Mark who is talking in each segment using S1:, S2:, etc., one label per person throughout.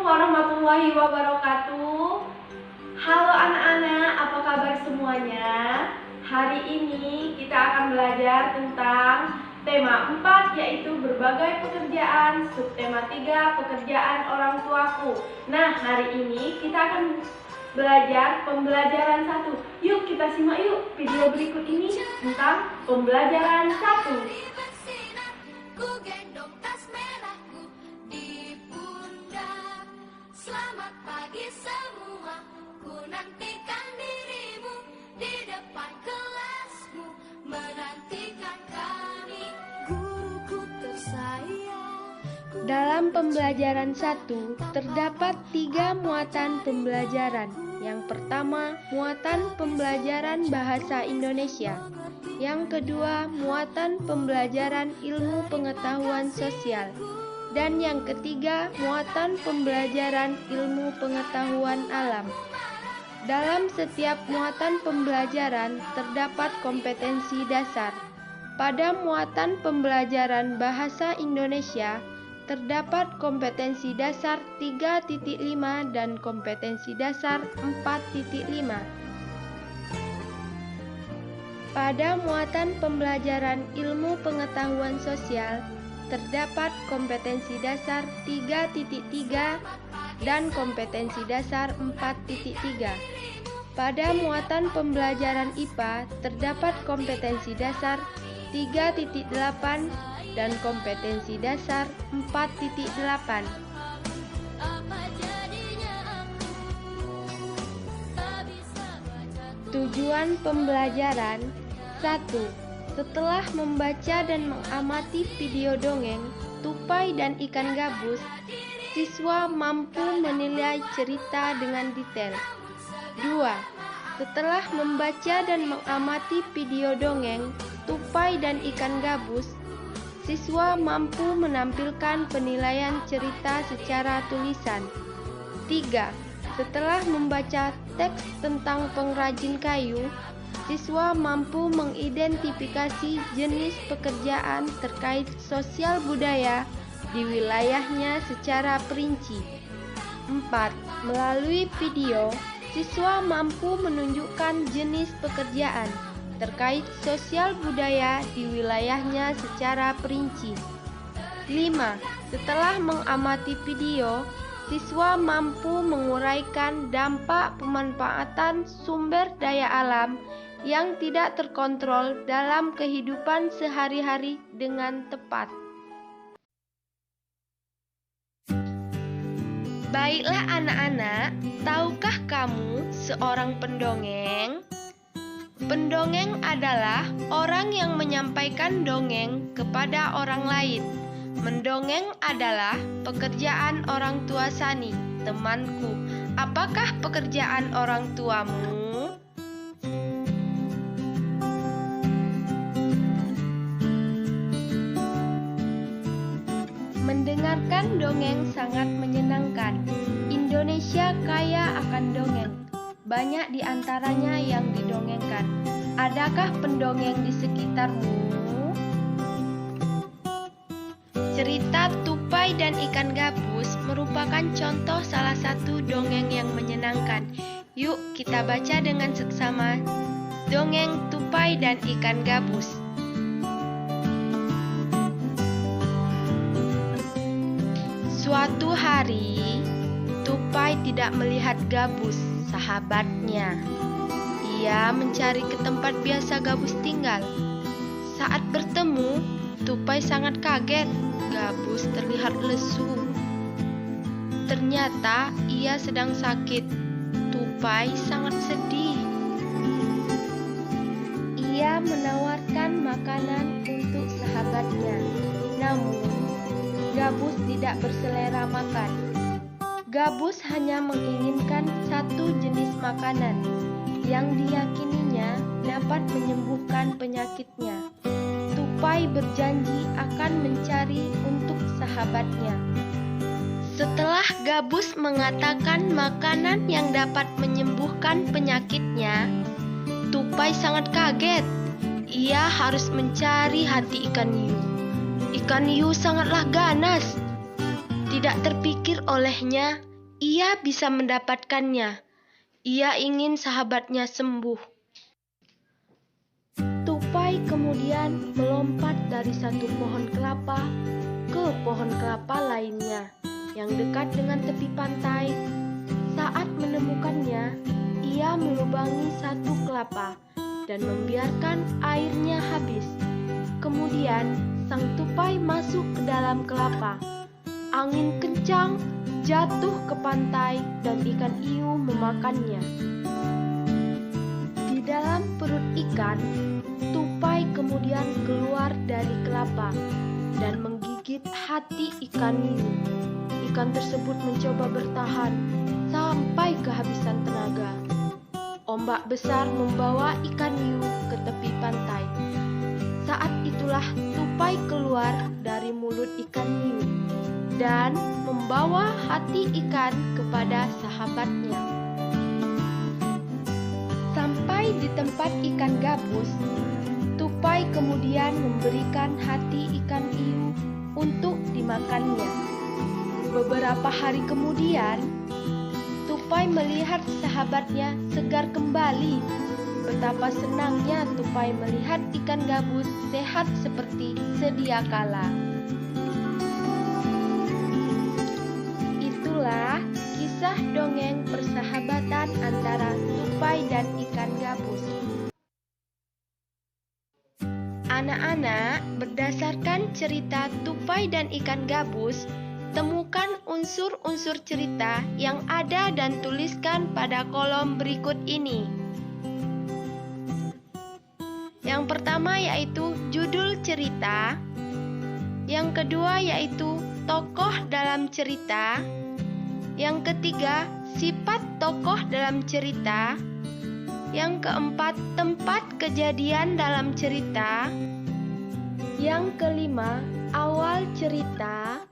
S1: warahmatullahi wabarakatuh. Halo anak-anak, apa kabar semuanya? Hari ini kita akan belajar tentang tema 4, yaitu berbagai pekerjaan, subtema 3, pekerjaan orang tuaku. Nah, hari ini kita akan belajar pembelajaran 1. Yuk kita simak yuk video berikut ini tentang pembelajaran 1.
S2: Selamat pagi semua, ku nantikan dirimu di depan kelasmu, menantikan kami, guruku tersayang.
S3: Dalam pembelajaran 1 terdapat 3 muatan pembelajaran. Yang pertama, muatan pembelajaran bahasa Indonesia. Yang kedua, muatan pembelajaran ilmu pengetahuan sosial. Dan yang ketiga, muatan pembelajaran ilmu pengetahuan alam. Dalam setiap muatan pembelajaran terdapat kompetensi dasar. Pada muatan pembelajaran bahasa Indonesia terdapat kompetensi dasar 3.5 dan kompetensi dasar 4.5. Pada muatan pembelajaran ilmu pengetahuan sosial terdapat kompetensi dasar 3.3 dan kompetensi dasar 4.3. Pada muatan pembelajaran IPA terdapat kompetensi dasar 3.8 dan kompetensi dasar 4.8. Tujuan pembelajaran 1. Setelah membaca dan mengamati video dongeng Tupai dan Ikan Gabus, siswa mampu menilai cerita dengan detail. 2. Setelah membaca dan mengamati video dongeng Tupai dan Ikan Gabus, siswa mampu menampilkan penilaian cerita secara tulisan. 3. Setelah membaca teks tentang pengrajin kayu, siswa mampu mengidentifikasi jenis pekerjaan terkait sosial budaya di wilayahnya secara perinci. 4. Melalui video, siswa mampu menunjukkan jenis pekerjaan terkait sosial budaya di wilayahnya secara perinci. 5. Setelah mengamati video, siswa mampu menguraikan dampak pemanfaatan sumber daya alam yang tidak terkontrol dalam kehidupan sehari-hari dengan tepat. Baiklah anak-anak, tahukah kamu seorang pendongeng? Pendongeng adalah orang yang menyampaikan dongeng kepada orang lain. Mendongeng adalah pekerjaan orang tua Sani, temanku. Apakah pekerjaan orang tuamu? Mendengarkan dongeng sangat menyenangkan. Indonesia kaya akan dongeng. Banyak di antaranya yang didongengkan. Adakah pendongeng di sekitarmu? Cerita Tupai dan Ikan Gabus merupakan contoh salah satu dongeng yang menyenangkan. Yuk kita baca dengan seksama dongeng Tupai dan Ikan Gabus. Suatu hari, Tupai tidak melihat Gabus, sahabatnya. Ia mencari ke tempat biasa Gabus tinggal. Saat bertemu, Tupai sangat kaget. Gabus terlihat lesu. Ternyata ia sedang sakit. Tupai sangat sedih. Ia menawarkan makanan untuk sahabatnya. Namun, Gabus tidak berselera makan. Gabus hanya menginginkan satu jenis makanan yang diyakininya dapat menyembuhkan penyakitnya. Tupai berjanji akan mencari untuk sahabatnya. Setelah Gabus mengatakan makanan yang dapat menyembuhkan penyakitnya, Tupai sangat kaget. Ia harus mencari hati ikan hiu. Ikan hiu sangatlah ganas. Tidak terpikir olehnya ia bisa mendapatkannya. Ia ingin sahabatnya sembuh. Tupai kemudian melompat dari satu pohon kelapa ke pohon kelapa lainnya yang dekat dengan tepi pantai. Saat menemukannya, ia melubangi satu kelapa dan membiarkan airnya habis. Kemudian sang tupai masuk ke dalam kelapa. Angin kencang jatuh ke pantai dan ikan hiu memakannya. Di dalam perut ikan, tupai kemudian keluar dari kelapa dan menggigit hati ikan hiu. Ikan tersebut mencoba bertahan sampai kehabisan tenaga. Ombak besar membawa ikan hiu ke tepi pantai. Saat itulah tupai keluar dari mulut ikan hiu dan membawa hati ikan kepada sahabatnya. Sampai di tempat ikan gabus, tupai kemudian memberikan hati ikan hiu untuk dimakannya. Beberapa hari kemudian, tupai melihat sahabatnya segar kembali. Betapa senangnya tupai melihat ikan gabus sehat seperti sedia kala. Itulah kisah dongeng persahabatan antara tupai dan ikan gabus. Anak-anak, berdasarkan cerita tupai dan ikan gabus, temukan unsur-unsur cerita yang ada dan tuliskan pada kolom berikut ini. Yang pertama yaitu judul cerita. Yang kedua yaitu tokoh dalam cerita. Yang ketiga, sifat tokoh dalam cerita. Yang keempat, tempat kejadian dalam cerita. Yang kelima, awal cerita.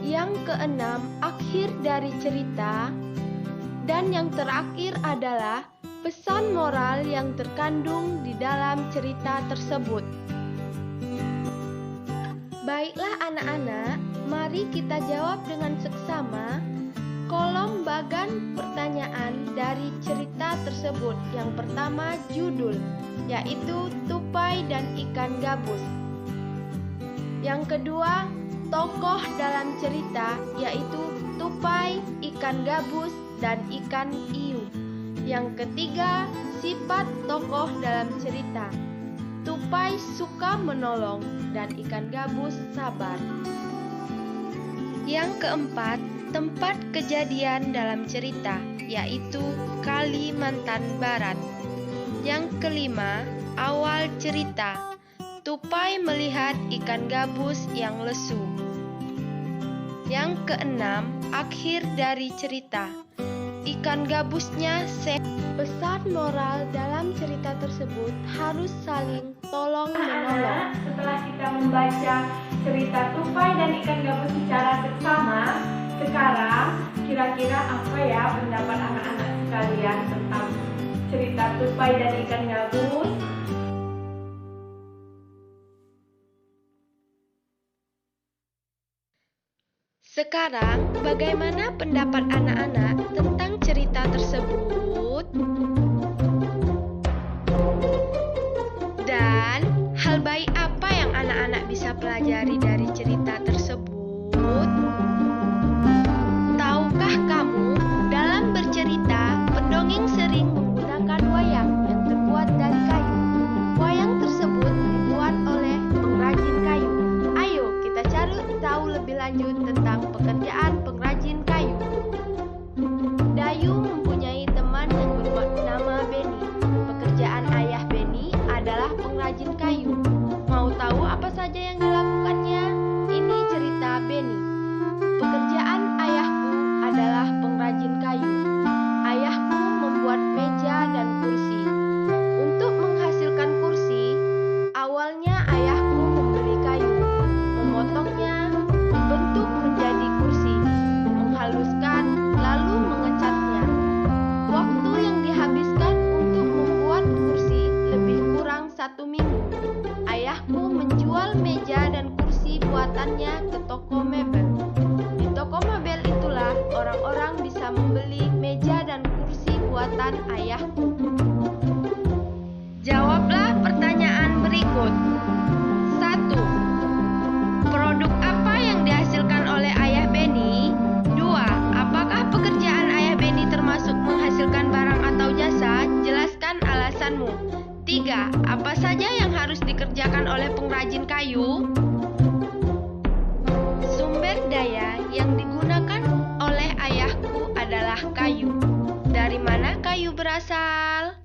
S3: Yang keenam, akhir dari cerita. Dan yang terakhir adalah pesan moral yang terkandung di dalam cerita tersebut. Baiklah anak-anak, mari kita jawab dengan seksama kolom bagan pertanyaan dari cerita tersebut. Yang pertama judul, yaitu tupai dan ikan gabus. Yang kedua, tokoh dalam cerita, yaitu tupai, ikan gabus, dan ikan hiu. Yang ketiga, sifat tokoh dalam cerita. Tupai suka menolong dan ikan gabus sabar. Yang keempat, tempat kejadian dalam cerita, yaitu Kalimantan Barat. Yang kelima, awal cerita. Tupai melihat ikan gabus yang lesu. Yang keenam, akhir dari cerita. Ikan gabusnya sehat. Pesan moral dalam cerita tersebut harus saling tolong-menolong.
S1: Setelah kita membaca cerita tupai dan ikan gabus secara seksama, sekarang kira-kira apa ya pendapat anak-anak sekalian tentang cerita tupai dan ikan gabus?
S3: Sekarang, bagaimana pendapat anak-anak tentang cerita tersebut? Dan hal baik apa yang anak-anak bisa pelajari dari cerita tersebut? Tahukah kamu, dalam bercerita, pendongeng sering menggunakan wayang yang terbuat dari kayu. Wayang tersebut dibuat oleh pengrajin kayu. Ayo kita cari tahu lebih lanjut tentang pekerjaan pengrajin kayu. Dayu mempunyai teman yang berbuat hutan ayahku? Jawablah pertanyaan berikut. 1. Produk apa yang dihasilkan oleh ayah Benny? 2. Apakah pekerjaan ayah Benny termasuk menghasilkan barang atau jasa? Jelaskan alasanmu. 3. Apa saja yang harus dikerjakan oleh pengrajin kayu? Sumber daya yang digunakan oleh ayahku adalah kayu. Dari mana kayu berasal?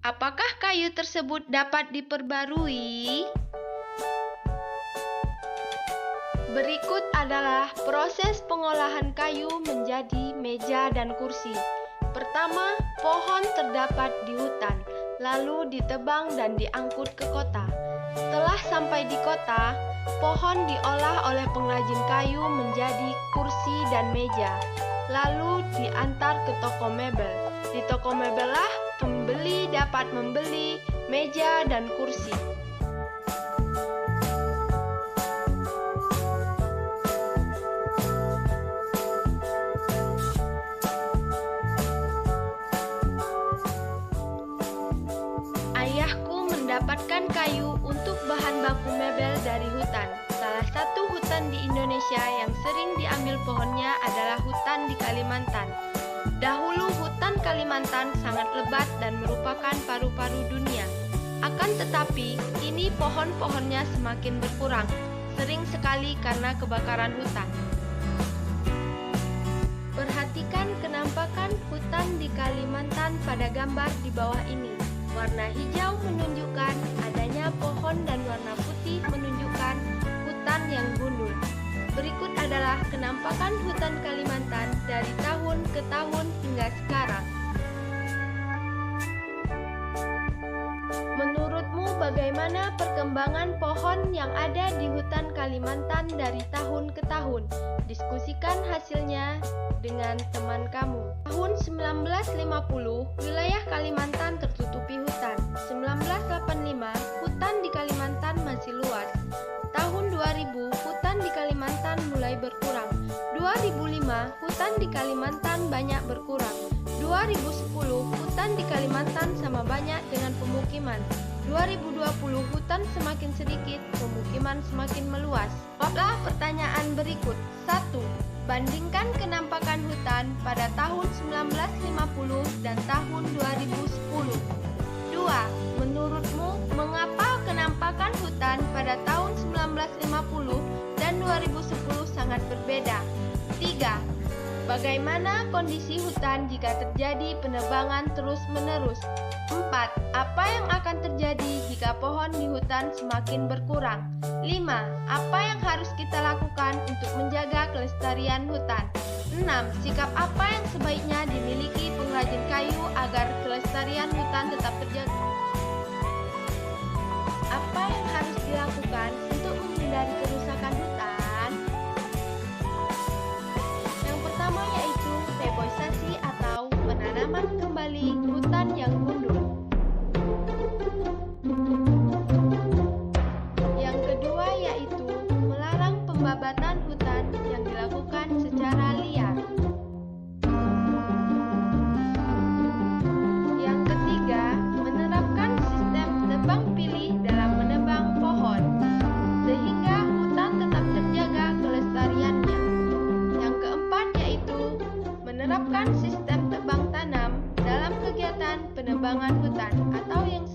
S3: Apakah kayu tersebut dapat diperbarui? Berikut adalah proses pengolahan kayu menjadi meja dan kursi. Pertama, pohon terdapat di hutan, lalu ditebang dan diangkut ke kota. Setelah sampai di kota, pohon diolah oleh pengrajin kayu menjadi kursi dan meja, lalu diantar ke toko mebel. Di toko mebel lah pembeli dapat membeli meja dan kursi. Ayahku mendapatkan kayu untuk bahan baku mebel dari hutan. Salah satu hutan di Indonesia yang sering diambil pohonnya adalah hutan di Kalimantan. Dahulu hutan Kalimantan sangat lebat dan merupakan paru-paru dunia. Akan tetapi, kini pohon-pohonnya semakin berkurang, sering sekali karena kebakaran hutan. Perhatikan kenampakan hutan di Kalimantan pada gambar di bawah ini. Warna hijau menunjukkan adanya pohon dan warna putih menunjukkan hutan yang gundul. Berikut adalah kenampakan hutan Kalimantan dari tahun ke tahun hingga sekarang. Menurutmu bagaimana perkembangan pohon yang ada di hutan Kalimantan dari tahun ke tahun? Diskusikan hasilnya dengan teman kamu. Tahun 1950, wilayah Kalimantan tertutupi hutan. 1985, hutan di Kalimantan masih luas. Tahun 2000, hutan di Kalimantan mulai berkurang. 2005, hutan di Kalimantan banyak berkurang. 2010, hutan di Kalimantan sama banyak dengan pemukiman. 2020, hutan semakin sedikit, pemukiman semakin meluas. Jawablah pertanyaan berikut. 1. Bandingkan kenampakan hutan pada tahun 1950 dan tahun 2010. 2. Menurutmu, mengapa kenampakan hutan pada tahun 1950 dan 2010 sangat berbeda? 3. Bagaimana kondisi hutan jika terjadi penebangan terus-menerus? 4. Apa yang akan terjadi jika pohon di hutan semakin berkurang? 5. Apa yang harus kita lakukan untuk menjaga kelestarian hutan? 6. Sikap apa yang sebaiknya dimiliki pengrajin kayu agar kelestarian hutan tetap terjaga? Apa yang harus dilakukan untuk menghindari kerusakan hutan? Yang pertama yaitu reboisasi atau penanaman kembali hutan yang gundul. Yang kedua yaitu melarang pembabatan hutan yang dilakukan secara liar. Yang ketiga, menerapkan sistem tebang pilih dalam menebang pohon, sehingga hutan tetap terjaga kelestariannya. Yang keempat yaitu menerapkan sistem tebang tanam dalam kegiatan penebangan hutan atau yang